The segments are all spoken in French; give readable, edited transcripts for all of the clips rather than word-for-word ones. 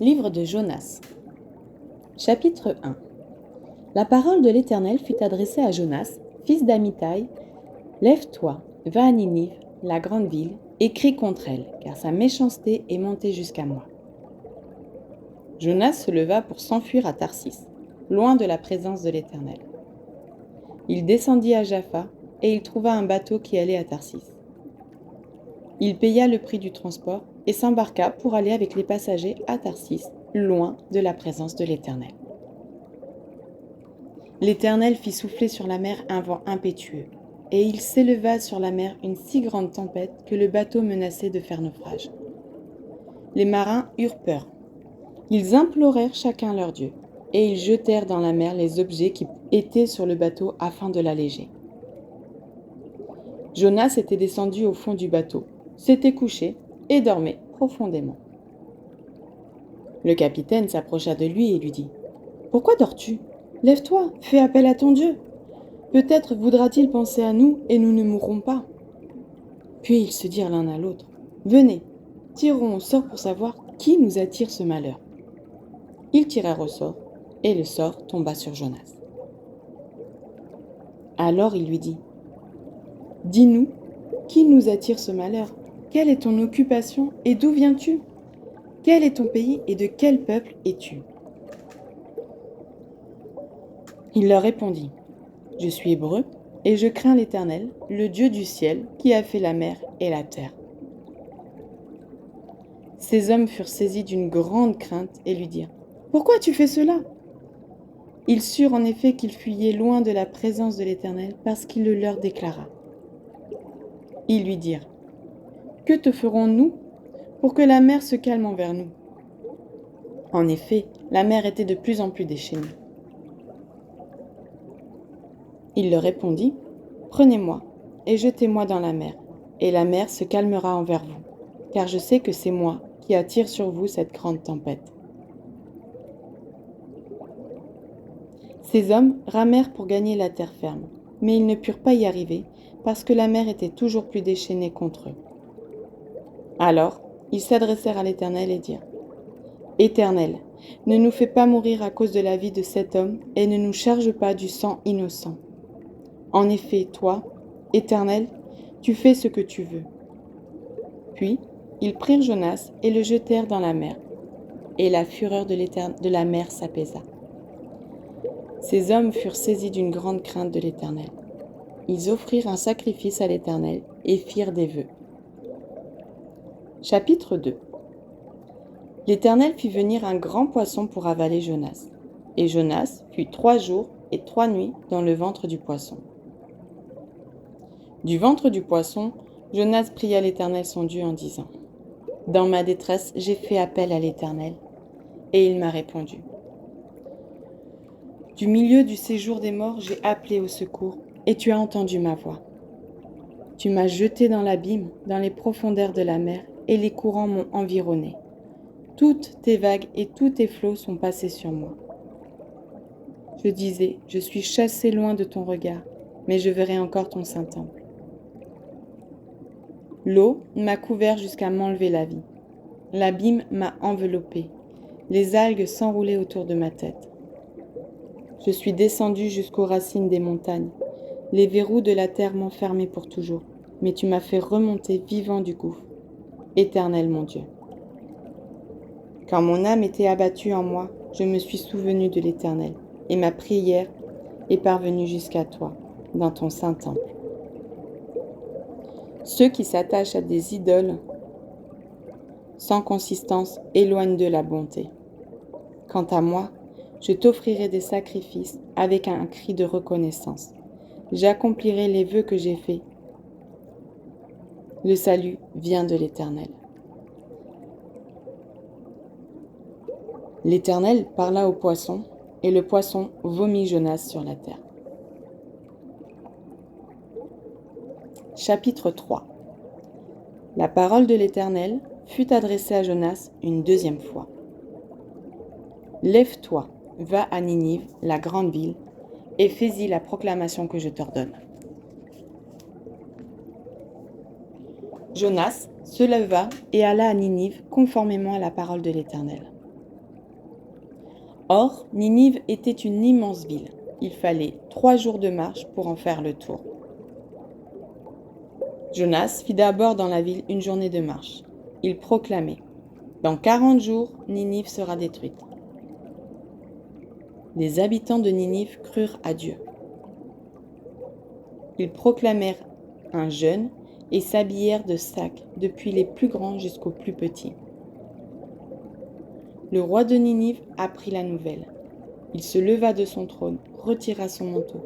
Livre de Jonas. Chapitre 1. La parole de l'Éternel fut adressée à Jonas, fils d'Amittai. Lève-toi, va à Ninive, la grande ville, et crie contre elle, car sa méchanceté est montée jusqu'à moi. Jonas se leva pour s'enfuir à Tarsis, loin de la présence de l'Éternel. Il descendit à Jaffa, et il trouva un bateau qui allait à Tarsis. Il paya le prix du transport et s'embarqua pour aller avec les passagers à Tarsis, loin de la présence de l'Éternel. L'Éternel fit souffler sur la mer un vent impétueux, et il s'éleva sur la mer une si grande tempête que le bateau menaçait de faire naufrage. Les marins eurent peur. Ils implorèrent chacun leur Dieu, et ils jetèrent dans la mer les objets qui étaient sur le bateau afin de l'alléger. Jonas était descendu au fond du bateau, s'était couché et dormait profondément. Le capitaine s'approcha de lui et lui dit : « Pourquoi dors-tu ? Lève-toi, fais appel à ton Dieu. Peut-être voudra-t-il penser à nous et nous ne mourrons pas. » Puis ils se dirent l'un à l'autre : « Venez, tirons au sort pour savoir qui nous attire ce malheur. » Ils tirèrent au sort, et le sort tomba sur Jonas. Alors il lui dit : « Dis-nous, qui nous attire ce malheur ? Quelle est ton occupation et d'où viens-tu ? Quel est ton pays et de quel peuple es-tu ? » Il leur répondit : « Je suis hébreu et je crains l'Éternel, le Dieu du ciel, qui a fait la mer et la terre. » Ces hommes furent saisis d'une grande crainte et lui dirent : « Pourquoi tu fais cela ? » Ils surent en effet qu'ils fuyaient loin de la présence de l'Éternel parce qu'il le leur déclara. Ils lui dirent : « Que te ferons-nous pour que la mer se calme envers nous ? » En effet, la mer était de plus en plus déchaînée. Il leur répondit : « Prenez-moi et jetez-moi dans la mer, et la mer se calmera envers vous, car je sais que c'est moi qui attire sur vous cette grande tempête. » Ces hommes ramèrent pour gagner la terre ferme, mais ils ne purent pas y arriver parce que la mer était toujours plus déchaînée contre eux. Alors, ils s'adressèrent à l'Éternel et dirent : « Éternel, ne nous fais pas mourir à cause de la vie de cet homme et ne nous charge pas du sang innocent. En effet, toi, Éternel, tu fais ce que tu veux. » Puis, ils prirent Jonas et le jetèrent dans la mer, et la fureur de la mer s'apaisa. Ces hommes furent saisis d'une grande crainte de l'Éternel. Ils offrirent un sacrifice à l'Éternel et firent des vœux. Chapitre 2. L'Éternel fit venir un grand poisson pour avaler Jonas, et Jonas fut 3 jours et 3 nuits dans le ventre du poisson. Du ventre du poisson, Jonas pria l'Éternel son Dieu en disant : « Dans ma détresse, j'ai fait appel à l'Éternel, et il m'a répondu. Du milieu du séjour des morts, j'ai appelé au secours, et tu as entendu ma voix. Tu m'as jeté dans l'abîme, dans les profondeurs de la mer, et les courants m'ont environné. Toutes tes vagues et tous tes flots sont passés sur moi. Je disais : je suis chassé loin de ton regard, mais je verrai encore ton saint temple. L'eau m'a couvert jusqu'à m'enlever la vie. L'abîme m'a enveloppé. Les algues s'enroulaient autour de ma tête. Je suis descendu jusqu'aux racines des montagnes. Les verrous de la terre m'enfermaient pour toujours, mais tu m'as fait remonter vivant du gouffre. Éternel mon Dieu. Quand mon âme était abattue en moi, je me suis souvenu de l'Éternel, et ma prière est parvenue jusqu'à toi, dans ton saint temple. Ceux qui s'attachent à des idoles sans consistance éloignent de la bonté. Quant à moi, je t'offrirai des sacrifices avec un cri de reconnaissance. J'accomplirai les vœux que j'ai faits. Le salut vient de l'Éternel. L'Éternel parla au poisson, et le poisson vomit Jonas sur la terre. Chapitre 3. La parole de l'Éternel fut adressée à Jonas une deuxième fois. Lève-toi, va à Ninive, la grande ville, et fais-y la proclamation que je t'ordonne. Jonas se leva et alla à Ninive conformément à la parole de l'Éternel. Or, Ninive était une immense ville. Il fallait 3 jours de marche pour en faire le tour. Jonas fit d'abord dans la ville une journée de marche. Il proclamait : « Dans 40 jours, Ninive sera détruite. » Les habitants de Ninive crurent à Dieu. Ils proclamèrent un jeûne et s'habillèrent de sacs, depuis les plus grands jusqu'aux plus petits. Le roi de Ninive apprit la nouvelle. Il se leva de son trône, retira son manteau,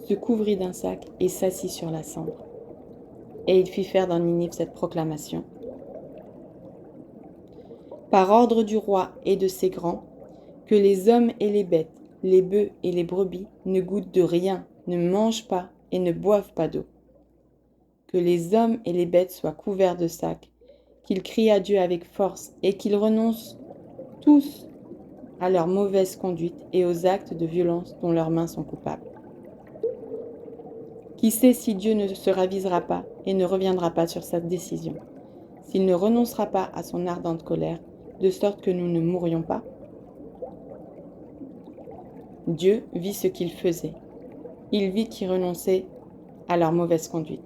se couvrit d'un sac et s'assit sur la cendre. Et il fit faire dans Ninive cette proclamation. Par ordre du roi et de ses grands, que les hommes et les bêtes, les bœufs et les brebis ne goûtent de rien, ne mangent pas et ne boivent pas d'eau. Que les hommes et les bêtes soient couverts de sacs, qu'ils crient à Dieu avec force et qu'ils renoncent tous à leur mauvaise conduite et aux actes de violence dont leurs mains sont coupables. Qui sait si Dieu ne se ravisera pas et ne reviendra pas sur sa décision, s'il ne renoncera pas à son ardente colère, de sorte que nous ne mourions pas ? Dieu vit ce qu'ils faisaient. Il vit qu'ils renonçaient à leur mauvaise conduite.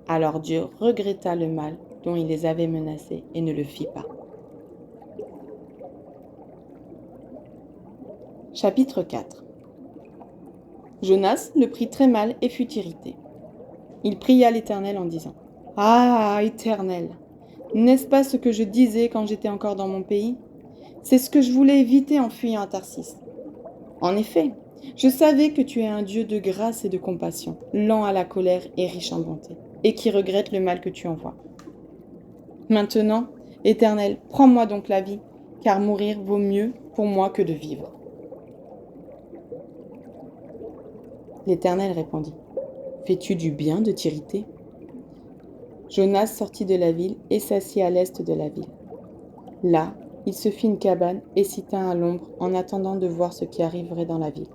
Alors Dieu regretta le mal dont il les avait menacés et ne le fit pas. Chapitre 4. Jonas le prit très mal et fut irrité. Il pria l'Éternel en disant : « Ah, Éternel, n'est-ce pas ce que je disais quand j'étais encore dans mon pays ? C'est ce que je voulais éviter en fuyant à Tarsis. En effet, je savais que tu es un Dieu de grâce et de compassion, lent à la colère et riche en bonté, et qui regrette le mal que tu envoies. Maintenant, Éternel, prends-moi donc la vie, car mourir vaut mieux pour moi que de vivre. » L'Éternel répondit : « Fais-tu du bien de t'irriter ? » Jonas sortit de la ville et s'assit à l'est de la ville. Là, il se fit une cabane et s'y tint à l'ombre en attendant de voir ce qui arriverait dans la ville.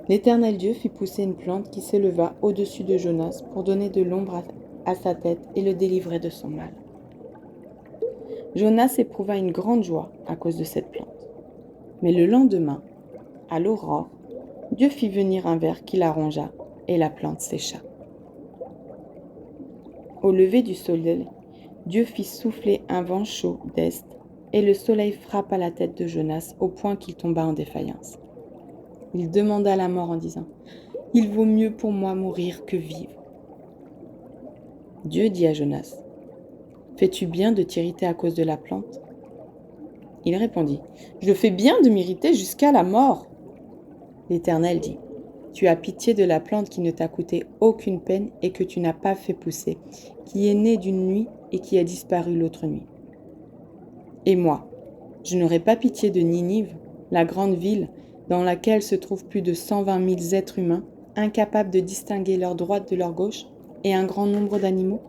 L'Éternel Dieu fit pousser une plante qui s'éleva au-dessus de Jonas pour donner de l'ombre à sa tête et le délivrer de son mal. Jonas éprouva une grande joie à cause de cette plante. Mais le lendemain, à l'aurore, Dieu fit venir un ver qui la rongea et la plante sécha. Au lever du soleil, Dieu fit souffler un vent chaud d'est et le soleil frappa la tête de Jonas au point qu'il tomba en défaillance. Il demanda la mort en disant : « Il vaut mieux pour moi mourir que vivre. » Dieu dit à Jonas : « Fais-tu bien de t'irriter à cause de la plante ? » Il répondit : « Je fais bien de m'irriter jusqu'à la mort. » L'Éternel dit : « Tu as pitié de la plante qui ne t'a coûté aucune peine et que tu n'as pas fait pousser, qui est née d'une nuit et qui a disparu l'autre nuit. Et moi, je n'aurai pas pitié de Ninive, la grande ville dans laquelle se trouvent plus de 120 000 êtres humains, incapables de distinguer leur droite de leur gauche, et un grand nombre d'animaux ?